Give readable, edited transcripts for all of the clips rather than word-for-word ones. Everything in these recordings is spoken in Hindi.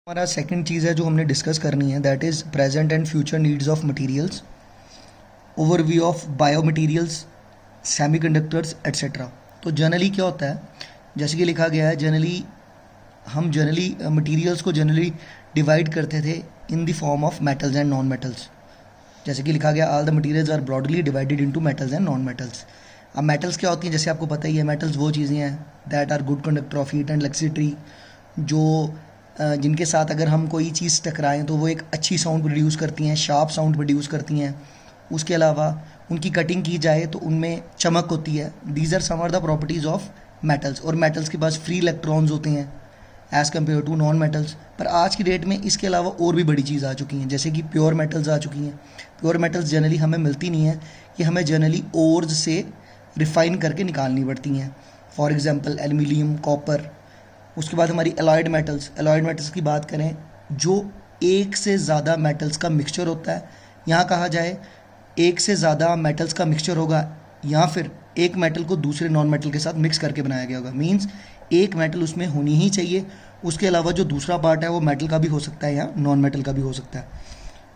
हमारा सेकंड चीज़ है जो हमने डिस्कस करनी है, that is present and future needs of materials, overview of bio materials, semiconductors etcetera. तो जनरली क्या होता है, जैसे कि लिखा गया है, हम जनरली मटेरियल्स को जनरली डिवाइड करते थे in the form of metals and non metals. जैसे कि लिखा गया, all the materials are broadly divided into metals and non metals. अब मेटल्स क्या होती हैं, जैसे आपको पता ही है, मेटल्स वो चीज़ें हैं that are good conductor of heat and electricity, जो जिनके साथ अगर हम कोई चीज़ टकराएं तो वो एक अच्छी साउंड प्रोड्यूस करती हैं, शार्प साउंड प्रोड्यूस करती हैं। उसके अलावा उनकी कटिंग की जाए तो उनमें चमक होती है। These are some are the properties of metals. और मेटल्स के पास फ्री इलेक्ट्रॉन्स होते हैं as compare to non metals. पर आज की डेट में इसके अलावा और भी बड़ी चीज़ आ चुकी हैं, जैसे कि प्योर मेटल्स आ चुकी हैं। प्योर मेटल्स जनरली हमें मिलती नहीं है, ये हमें जनरली ओर्स से रिफ़ाइन करके निकालनी पड़ती हैं। For example aluminium, copper. उसके बाद हमारी एलॉयड मेटल्स की बात करें, जो एक से ज़्यादा मेटल्स का मिक्सचर होता है। यहाँ कहा जाए एक से ज़्यादा मेटल्स का मिक्सचर होगा, या फिर एक मेटल को दूसरे नॉन मेटल के साथ मिक्स करके बनाया गया होगा। मींस एक मेटल उसमें होनी ही चाहिए। उसके अलावा जो दूसरा पार्ट है वो मेटल का भी हो सकता है या नॉन मेटल का भी हो सकता है।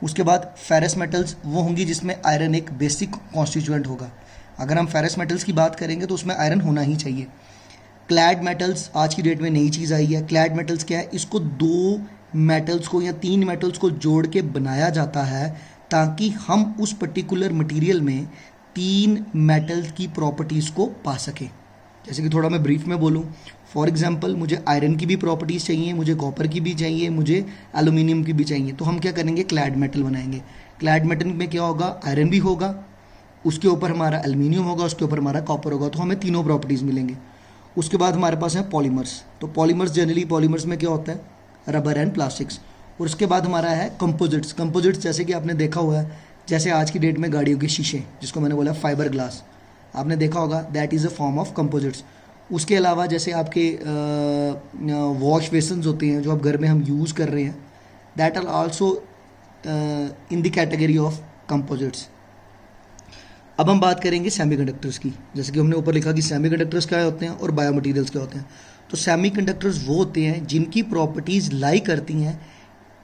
उसके बाद फेरस मेटल्स वो होंगी जिसमें आयरन एक बेसिक कॉन्स्टिट्यूएंट होगा। अगर हम फेरस मेटल्स की बात करेंगे तो उसमें आयरन होना ही चाहिए। क्लैड मेटल्स आज की डेट में नई चीज़ आई है। क्लैड मेटल्स क्या है, इसको दो मेटल्स को या तीन मेटल्स को जोड़ के बनाया जाता है ताकि हम उस पर्टिकुलर मटेरियल में तीन मेटल्स की प्रॉपर्टीज़ को पा सकें। जैसे कि थोड़ा मैं ब्रीफ में बोलूँ, फॉर एग्जांपल मुझे आयरन की भी प्रॉपर्टीज़ चाहिए, मुझे कॉपर की भी चाहिए, मुझे एल्यूमिनियम की भी चाहिए। तो हम क्या करेंगे, क्लैड मेटल बनाएंगे। क्लैड मेटल में क्या होगा, आयरन भी होगा, उसके ऊपर हमारा एल्यूमिनियम होगा, उसके ऊपर हमारा कॉपर होगा। तो हमें तीनों प्रॉपर्टीज़ मिलेंगे। उसके बाद हमारे पास है पॉलीमर्स। तो पॉलीमर्स में क्या होता है, रबर एंड प्लास्टिक्स। और उसके बाद हमारा है कंपोजिट्स जैसे कि आपने देखा हुआ है, जैसे आज की डेट में गाड़ियों के शीशे, जिसको मैंने बोला फाइबर ग्लास, आपने देखा होगा, that is a form of composites. उसके अलावा जैसे आपके वॉश बेसन्स होते हैं जो अब घर में हम यूज़ कर रहे हैं, that are also in the category of composites. अब हम बात करेंगे सेमीकंडक्टर्स की। जैसे कि हमने ऊपर लिखा कि सेमीकंडक्टर्स क्या होते हैं और बायोमटीरियल्स क्या होते हैं। तो सेमीकंडक्टर्स वो होते हैं जिनकी प्रॉपर्टीज़ लाई करती हैं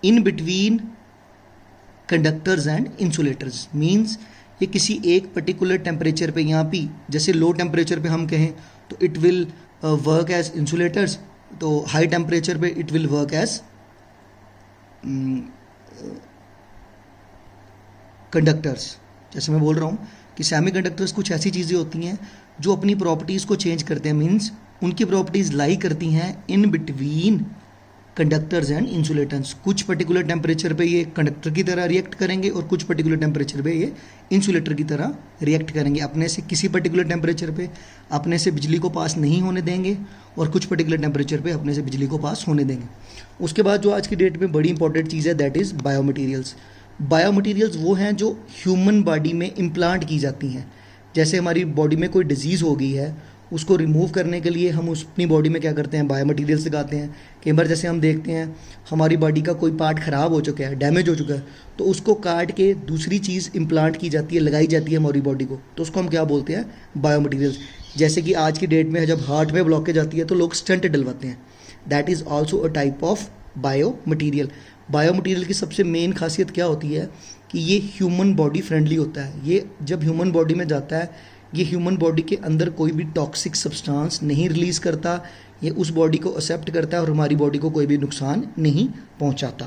in between conductors and insulators. Means ये किसी एक पर्टिकुलर टेम्परेचर पे, यहाँ पे जैसे लो टेम्परेचर पे हम कहें तो it will work as insulators, तो हाई टेम्परेचर पे it will work as conductors. जैसे मैं बोल रहा हूँ कि सेमीकंडक्टर्स कुछ ऐसी चीज़ें होती हैं जो अपनी प्रॉपर्टीज़ को चेंज करते हैं। मींस उनकी प्रॉपर्टीज़ लाई करती हैं in between conductors and insulators. कुछ पर्टिकुलर टेम्परेचर पे ये कंडक्टर की तरह रिएक्ट करेंगे और कुछ पर्टिकुलर टेम्परेचर पे ये इंसुलेटर की तरह रिएक्ट करेंगे। अपने से किसी पर्टिकुलर टेम्परेचर पे अपने से बिजली को पास नहीं होने देंगे और कुछ पर्टिकुलर टेम्परेचर पे अपने से बिजली को पास होने देंगे। उसके बाद जो आज की डेट में बड़ी इंपॉर्टेंट चीज़ है, दैट इज़ बायोमटीरियल्स। बायोमटीरियल्स वो हैं जो ह्यूमन बॉडी में इम्प्लांट की जाती हैं। जैसे हमारी बॉडी में कोई डिजीज़ हो गई है, उसको रिमूव करने के लिए हम अपनी बॉडी में क्या करते हैं, बायोमटीरियल्स लगाते हैं। कई बार जैसे हम देखते हैं हमारी बॉडी का कोई पार्ट ख़राब हो चुका है, डैमेज हो चुका है, तो उसको काट के दूसरी चीज़ इम्प्लांट की जाती है, लगाई जाती है हमारी बॉडी को, तो उसको हम क्या बोलते हैं, बायोमटीरियल्स। जैसे कि आज की डेट में जब हार्ट में ब्लॉकेज आती है तो लोग स्टंट डलवाते हैं, that is also a type of biomaterial. Biomaterial की सबसे मेन खासियत क्या होती है कि ये ह्यूमन बॉडी फ्रेंडली होता है। ये जब ह्यूमन बॉडी में जाता है, ये ह्यूमन बॉडी के अंदर कोई भी टॉक्सिक सब्सटेंस नहीं रिलीज़ करता, ये उस बॉडी को एक्सेप्ट करता है और हमारी बॉडी को कोई भी नुकसान नहीं पहुंचाता।